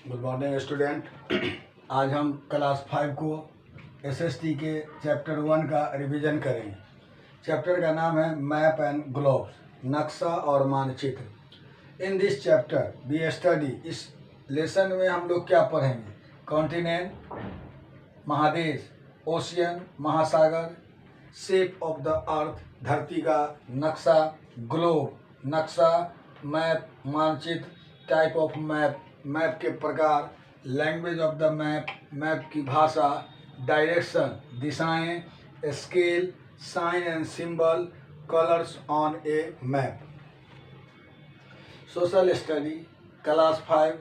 Good morning student. आज हम class 5 को एसएसटी के चैप्टर 1 का रिवीजन करेंगे। चैप्टर का नाम है मैप एंड ग्लोब्स, नक्शा और मानचित्र। In this chapter we study, इस लेसन में हम लोग क्या पढ़ेंगे? कॉन्टिनेंट, महादेश, ओशियन, महासागर, शेप ऑफ द अर्थ, धरती का नक्शा, ग्लोब नक्शा, मैप मानचित्र, टाइप ऑफ मैप, मैप के प्रकार, language of the map, map की भाषा, डायरेक्शन दिशाएं, scale, sign and symbol, colours on a map. Social study class 5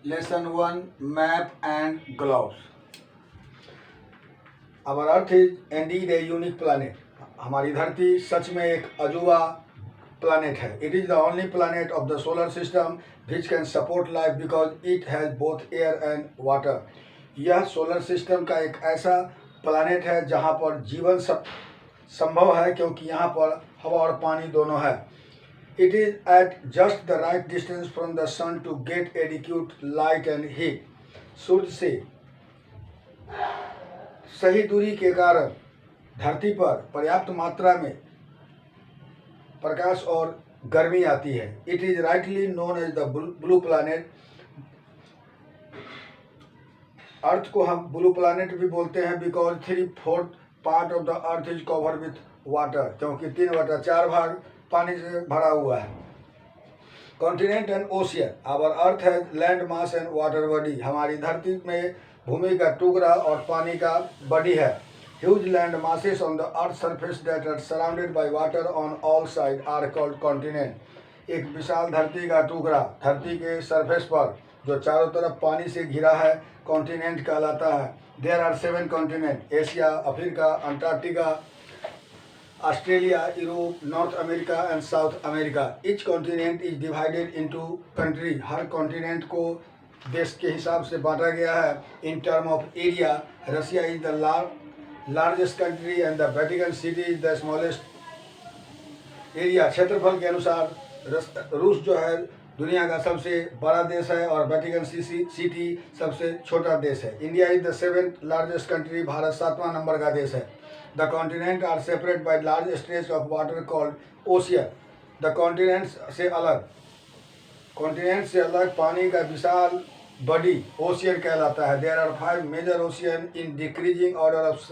lesson 1 map and globes. Our earth is indeed a unique planet. हमारी धरती सच में एक अजूबा प्लानिट है। It is the only planet of the solar system which can support life because it has both air and water. यह solar system का एक ऐसा प्लानिट है जहाँ पर जीवन संभव है, क्योंकि यहाँ पर हवा और पानी दोनों है। It is at just the right distance from the sun to get adequate light and heat. सूर्य से सही दूरी के कारण धरती पर पर्याप्त मात्रा में प्रकाश और गर्मी आती है। It is rightly known as the blue planet. Earth को हम ब्लू प्लानेट भी बोलते हैं because 3/4 part of the earth is cover with water, क्योंकि 3/4 भाग पानी से भरा हुआ है। Continent and ocean. Our earth has land mass and water body. हमारी धरती में भूमि का टुकड़ा और पानी का बॉडी है। Huge land masses on the earth's surface that are surrounded by water on all sides are called continent. एक विशाल धरती का टुकड़ा धरती के सरफेस पर जो चारों तरफ पानी से घिरा है, कॉन्टिनेंट कहलाता है। There are 7 continents: Asia, Africa, Antarctica, Australia, Europe, north America and south America. Each continent is divided into country. Her continent को देश के हिसाब से बांटा गया है। In term of area, Russia is the largest country and the Vatican City is the smallest area. क्षेत्रफल के अनुसार रूस जो है दुनिया का सबसे बड़ा देश है और वेटिकन सिटी सबसे छोटा देश है। India is the 7th largest country. Bharat 7वां नंबर का देश है। The continent are separate by large stretch of water called ocean. The continent से अलग पानी का विशाल बॉडी ओशियन कहलाता है। There are 5 major ocean in decreasing order of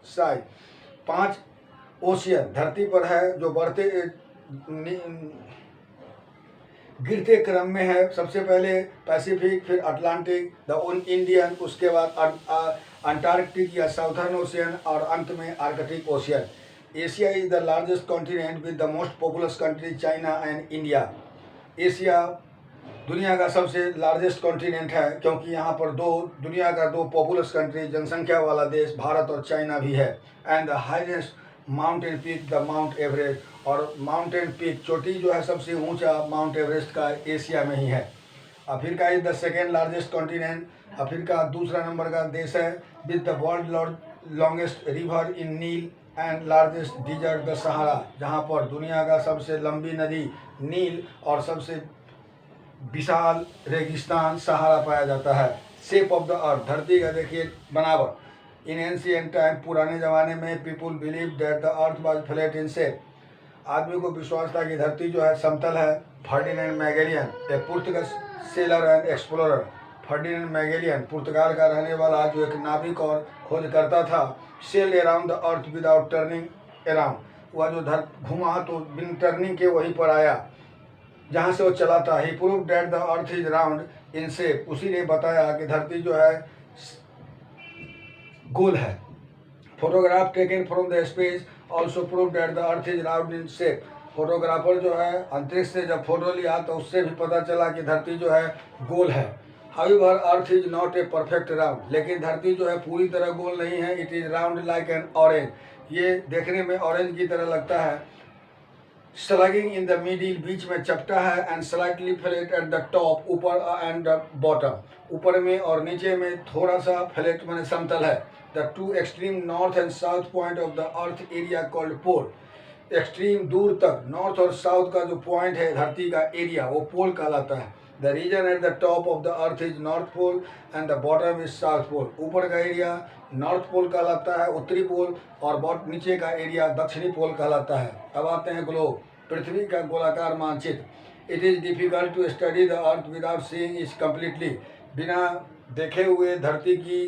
size. 5 ocean धरती पर है जो गिरते क्रम में है। सबसे पहले पैसिफिक, फिर अटलांटिक, द इंडियन, उसके बाद अंटार्कटिक या साउथर्न ओशियन और अंत में Arctic ocean. Asia is the largest continent with the most populous country China and India. Asia दुनिया का सबसे लार्जेस्ट कॉन्टिनेंट है, क्योंकि यहाँ पर दुनिया का 2 पॉपुलस कंट्री जनसंख्या वाला देश भारत और चाइना भी है। And the highest mountain peak the mount Everest. और माउंटेन पीक चोटी जो है सबसे ऊंचा माउंट एवरेस्ट का एशिया में ही है। Africa is the 2nd largest continent. Africa दूसरा नंबर का देश है with the world longest river in Nile and largest desert the Sahara, जहाँ पर दुनिया का सबसे लंबी नदी नील और सबसे विशाल रेगिस्तान सहारा पाया जाता है। शेप ऑफ द अर्थ, धरती का देखिए बनावट। इन एंशिएंट टाइम, पुराने ज़माने में, people believe that the earth was flat in shape. आदमी को विश्वास था कि धरती जो है समतल है। Ferdinand Magellan, a Portugal sailor and explorer. Ferdinand Magellan पुर्तगाल का रहने वाला जो एक नाविक और खोजकर्ता था। Sail around the earth without turning around. वह जो घुमा तो बिन टर्निंग के वहीं पर आया जहाँ से वो चला था। He prove that the earth is round in shape. उसी ने बताया कि धरती जो है गोल है। Photograph taken from the space also prove that the earth is round in shape. Photographer जो है अंतरिक्ष से जब फोटो लिया तो उससे भी पता चला कि धरती जो है गोल है। However earth is not a perfect round. लेकिन धरती जो है पूरी तरह गोल नहीं है। It is round like an orange. ये देखने में ऑरेंज की तरह लगता है। स्लगिंग इन द मिडिल, बीच में चपटा है। And slightly flat eight the top, ऊपर एंड द बॉटम, ऊपर में और नीचे में थोड़ा सा फ्लैट माने समतल है। The 2 extreme north and south point of the earth area called pole. Extreme दूर तक नॉर्थ और साउथ का जो पॉइंट है धरती का एरिया वो पोल कहलाता है। The region at the top of the earth is north pole and the bottom is south pole. ऊपर का एरिया नॉर्थ पोल कहलाता है, उत्तरी पोल, और नीचे का एरिया दक्षिणी पोल कहलाता है। अब आते हैं ग्लोब, पृथ्वी का गोलाकार मानचित्र। It is difficult to study the earth without seeing is completely. बिना देखे हुए धरती की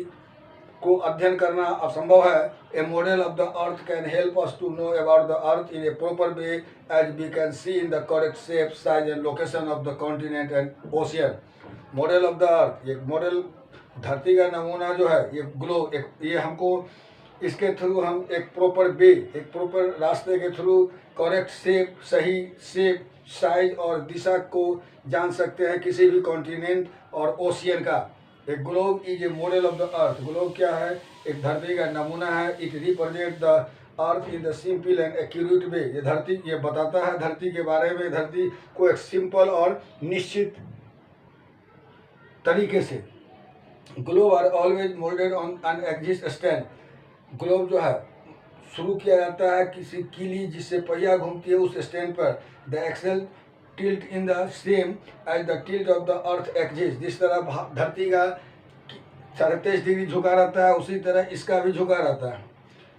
को अध्ययन करना असंभव है। A model of the earth can help us to know about the earth in a proper way as we can see in the correct shape, size and location of the continent and ocean. Model of the earth, एक model धरती का नमूना जो है ये globe, एक ये हमको इसके थ्रू हम एक प्रॉपर वे, एक प्रॉपर रास्ते के थ्रू करेक्ट शेप, सही शेप, साइज और दिशा को जान सकते हैं किसी भी कॉन्टिनेंट और ओशियन का। एक globe is a model of the earth. Globe क्या है? एक धरती का नमूना है। It represent the earth in the simple and accurate way. ये धरती, ये बताता है धरती के बारे में, धरती को एक सिंपल और निश्चित तरीके से। Globe are always moulded on an axis stand. Globe जो है शुरू किया जाता है किसी कीली जिससे पहिया घूमती है उस स्टैंड पर। The axle tilt in the same as the tilt of the earth axis. जिस तरह धरती का 37 डिग्री झुका रहता है उसी तरह इसका भी झुका रहता है।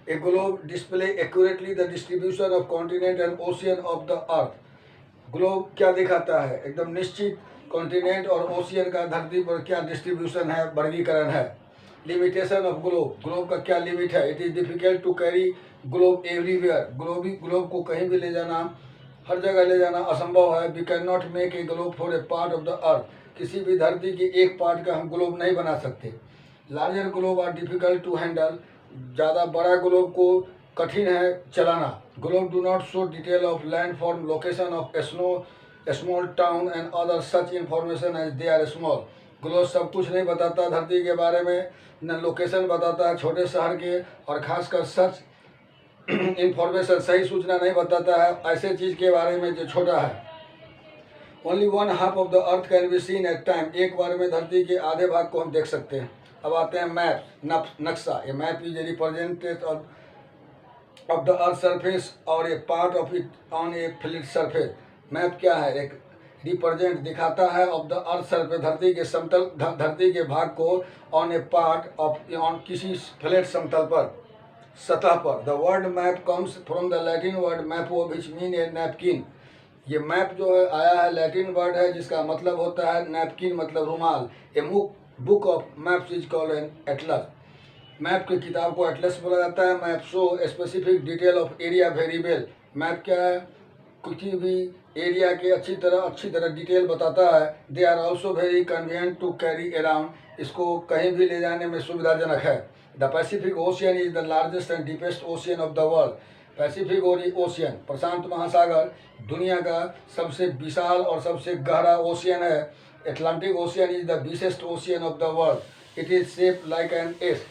ए globe display accurately the distribution of continent and ocean of the earth. Globe क्या दिखाता है? एकदम निश्चित कॉन्टिनेंट और ओशियन का धरती पर क्या डिस्ट्रीब्यूशन है, वर्गीकरण है। लिमिटेशन ऑफ ग्लोब, ग्लोब का क्या लिमिट है? It is difficult to carry globe everywhere. Globe को कहीं भी ले जाना, हर जगह ले जाना असंभव है। We can not make a globe for a part of the earth. किसी भी धरती के एक पार्ट का हम ग्लोब नहीं बना सकते। Larger globe are difficult to handle. ज़्यादा बड़ा ग्लोब को कठिन है चलाना। Globe do not show detail of land form, location of snow, small town and other such information as they are small. Globe सब कुछ नहीं बताता धरती के बारे में, न लोकेशन बताता है छोटे शहर के, और खासकर सच इंफॉर्मेशन, सही सूचना नहीं बताता है ऐसे चीज़ के बारे में जो छोटा है। Only one half of the earth can be seen at time. एक बार में धरती के आधे भाग को हम देख सकते हैं। अब आते हैं मैप, नक्शा। A map is a representation of the earth surface or a part of it on a flat surface. Map क्या है? एक रिप्रेजेंट दिखाता है ऑफ द अर्थ सरफेस, धरती के समतल, धरती के भाग को, on a part of, on किसी फ्लैट समतल पर, सतह पर। The word map comes from the Latin word mappa which mean a napkin. ये मैप जो है आया है, लैटिन वर्ड है जिसका मतलब होता है नैपकिन, मतलब रुमाल। A book of maps is called an Atlas. Map की किताब को एटलस बोला जाता है। Map show specific detail of area variable. Map क्या है? किसी भी एरिया के अच्छी तरह डिटेल बताता है। They are also very convenient to carry around. इसको कहीं भी ले जाने में सुविधाजनक है। The Pacific Ocean is the largest and deepest ocean of the world. Pacific Ocean, प्रशांत महासागर, दुनिया का सबसे विशाल और सबसे गहरा ओशियन है। Atlantic ocean is the deepest ocean of the world. It is shaped like an S.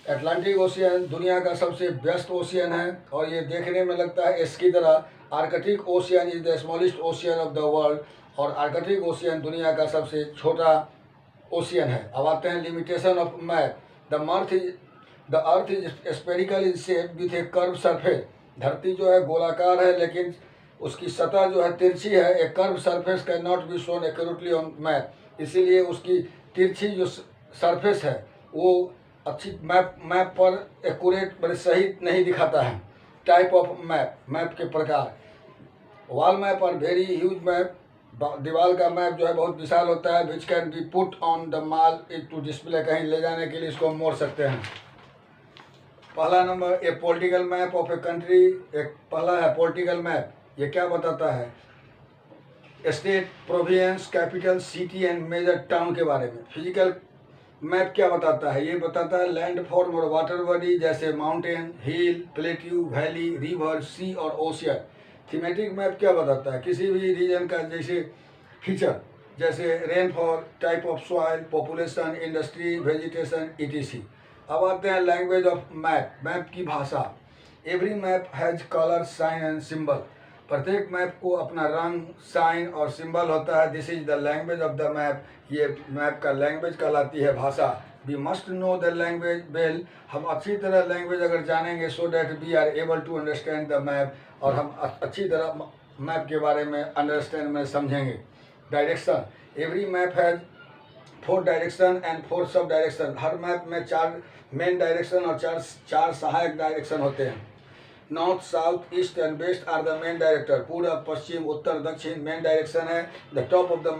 Atlantic ocean दुनिया का सबसे व्यस्त ओशियन है और ये देखने में लगता है एस की तरह। Arctic ocean is the smallest ocean of the world. और आर्कटिक ओशियन दुनिया का सबसे छोटा ओशियन है। अब आते हैं limitation of map. The earth is spherical in shape with A curve surface. धरती जो है गोलाकार है लेकिन उसकी सतह जो है तिरछी है। A curve surface can not be shown accurately on map. इसीलिए उसकी तिरछी जो सरफेस है वो अच्छी मैप पर एक्यूरेट, बड़े सही नहीं दिखाता है। टाइप ऑफ मैप, मैप के प्रकार। वॉल मैप और वेरी ह्यूज मैप। दीवार का मैप जो है बहुत विशाल होता है। Which can be put on the mall to display, कहीं ले जाने के लिए इसको मोड़ सकते हैं। पहला number, a political map of a country. एक पहला है पॉलिटिकल मैप। ये क्या बताता है? State, province, capital, city and major town के बारे में। फिजिकल मैप क्या बताता है? ये बताता है लैंड फॉर्म और वाटर बॉडी जैसे माउंटेन, हिल, प्लेट्यू, वैली, रिवर, सी और ओशियन। थीमेटिक मैप क्या बताता है? किसी भी रीजन का जैसे फीचर, जैसे rainfall, type of soil, population, industry, vegetation, ETC. अब आते हैं लैंग्वेज ऑफ मैप, मैप की भाषा। Every map has colour, sign and symbol. प्रत्येक मैप को अपना रंग, साइन और सिंबल होता है। This is the language of the map. ये मैप का लैंग्वेज कहलाती है, भाषा। We must know the language well, हम अच्छी तरह लैंग्वेज अगर जानेंगे, so that we are able to understand the map, और हम अच्छी तरह मैप के बारे में अंडरस्टैंड में समझेंगे। Direction, every map has 4 direction and 4 sub direction. Her map में 4 मेन डायरेक्शन और चार सहायक डायरेक्शन होते हैं। North, south, east and west are the main director. पूरब, पश्चिम, उत्तर, दक्षिण मेन डायरेक्शन है। The top of the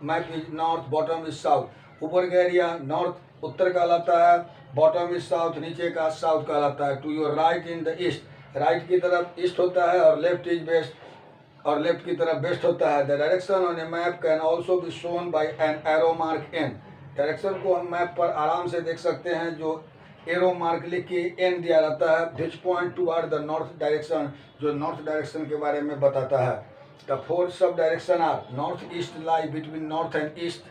map is north, bottom is south. ऊपर का एरिया नॉर्थ उत्तर कहलाता है, बॉटम इज साउथ नीचे का साउथ कहलाता है। To your right in the east, right की तरफ ईस्ट होता है, और लेफ्ट इज वेस्ट, और लेफ्ट की तरफ वेस्ट होता है। The direction on a map can also be shown by an arrow mark N. Direction को हम मैप पर आराम से देख सकते हैं, जो एरो मार्क लिख के एन दिया रहता है, this point toward the north direction, जो नॉर्थ डायरेक्शन के बारे में बताता है। The 4 sub direction are north east lie between north and east,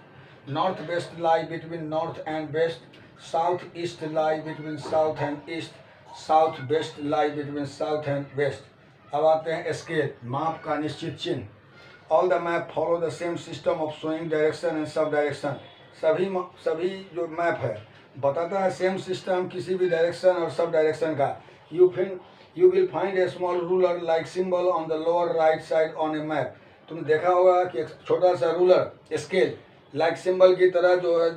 north west lie between north and west, south east lie between south and east, south west lie between south and west. अब आते हैं scale, माप का निश्चित चिन्ह। All the map follow the same system of showing direction and sub direction. सभी जो map है बताता है सेम सिस्टम किसी भी डायरेक्शन और सब डायरेक्शन का। You will find A small ruler like symbol on the lower right side on a map. तुमने देखा होगा कि एक छोटा सा रूलर स्केल लाइक सिंबल की तरह जो है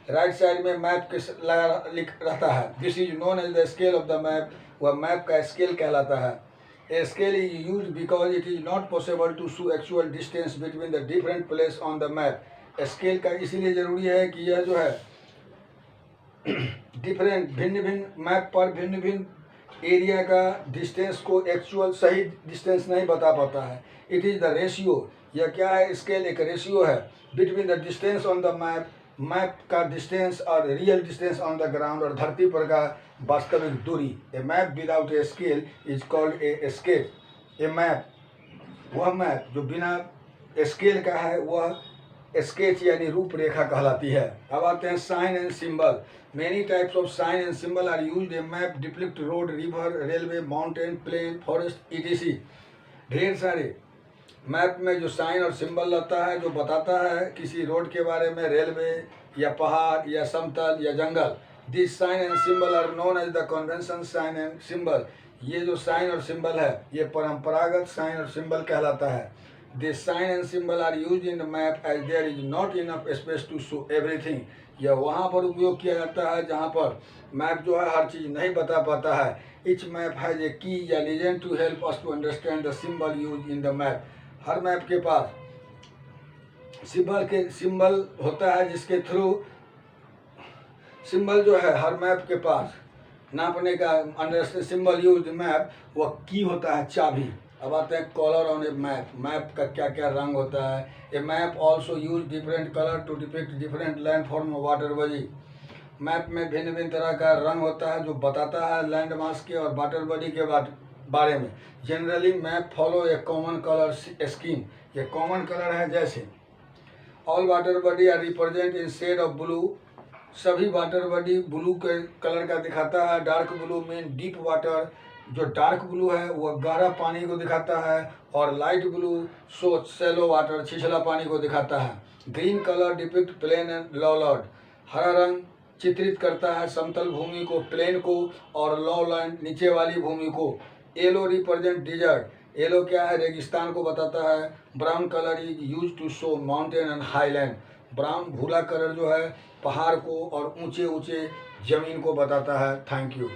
राइट साइड में मैप के लगा लिख रहता है। This is known as the scale of the map, वह मैप का स्केल कहलाता है। A scale is use because it is not possible to show actual distance between the different place on the map. Scale का इसीलिए ज़रूरी है कि यह जो है भिन्न भिन्न मैप पर भिन्न भिन्न एरिया का डिस्टेंस को एक्चुअल सही डिस्टेंस नहीं बता पाता है। इट इज़ द रेशियो, यह क्या है, स्केल एक रेशियो है between the distance on the map, map का डिस्टेंस और real distance on the ground, और धरती पर का वास्तविक दूरी। A map without a scale is called a sketch. A map, वह मैप जो बिना स्केल का है, वह स्केच यानी रूपरेखा कहलाती है। अब आते हैं sign and symbol. Many types of sign and symbol are used. A map depict road, river, railway, mountain, plain, forest ETC. ढेर सारे मैप में जो साइन और सिंबल रहता है जो बताता है किसी रोड के बारे में, रेलवे या पहाड़ या समतल या जंगल। This sign and symbol are known as the convention sign and symbol. ये जो साइन और सिंबल है ये परंपरागत साइन और सिंबल कहलाता है। This sign and symbol are used in the map as there is not enough space to show everything। यह वहाँ पर उपयोग किया जाता है जहाँ पर मैप जो है हर चीज़ नहीं बता पाता है। Each map has a key या legend to help us to understand the symbol used in the map। Her map के पास सिंबल होता है जिसके थ्रू सिंबल जो है हर मैप के पास नापने का अंडरस्टैंड सिंबल यूज मैप, वह की होता है, चाबी। अब आते हैं colour on a map. Map का क्या क्या रंग होता है। A map also use different colour to depict different land form water body. Map में भिन्न भिन्न तरह का रंग होता है जो बताता है लैंड मास के और वाटर बॉडी के बारे में। Generally map follow a common colour scheme. ये कॉमन कलर है, जैसे all water body are represent in shade of blue. सभी वाटर बॉडी ब्लू के कलर का दिखाता है। Dark blue mean deep water, जो डार्क ब्लू है वह गहरा पानी को दिखाता है, और light blue so shallow water, छिछला पानी को दिखाता है। Green colour depict plain and lowland. हरा रंग चित्रित करता है समतल भूमि को, प्लेन को, और लॉलैंड नीचे वाली भूमि को। Yellow represent dessert. येलो क्या है, रेगिस्तान को बताता है। Brown colour is use to show mountain and highland. Brown भूरा कलर जो है पहाड़ को और ऊंचे ऊंचे जमीन को बताता है। Thank you.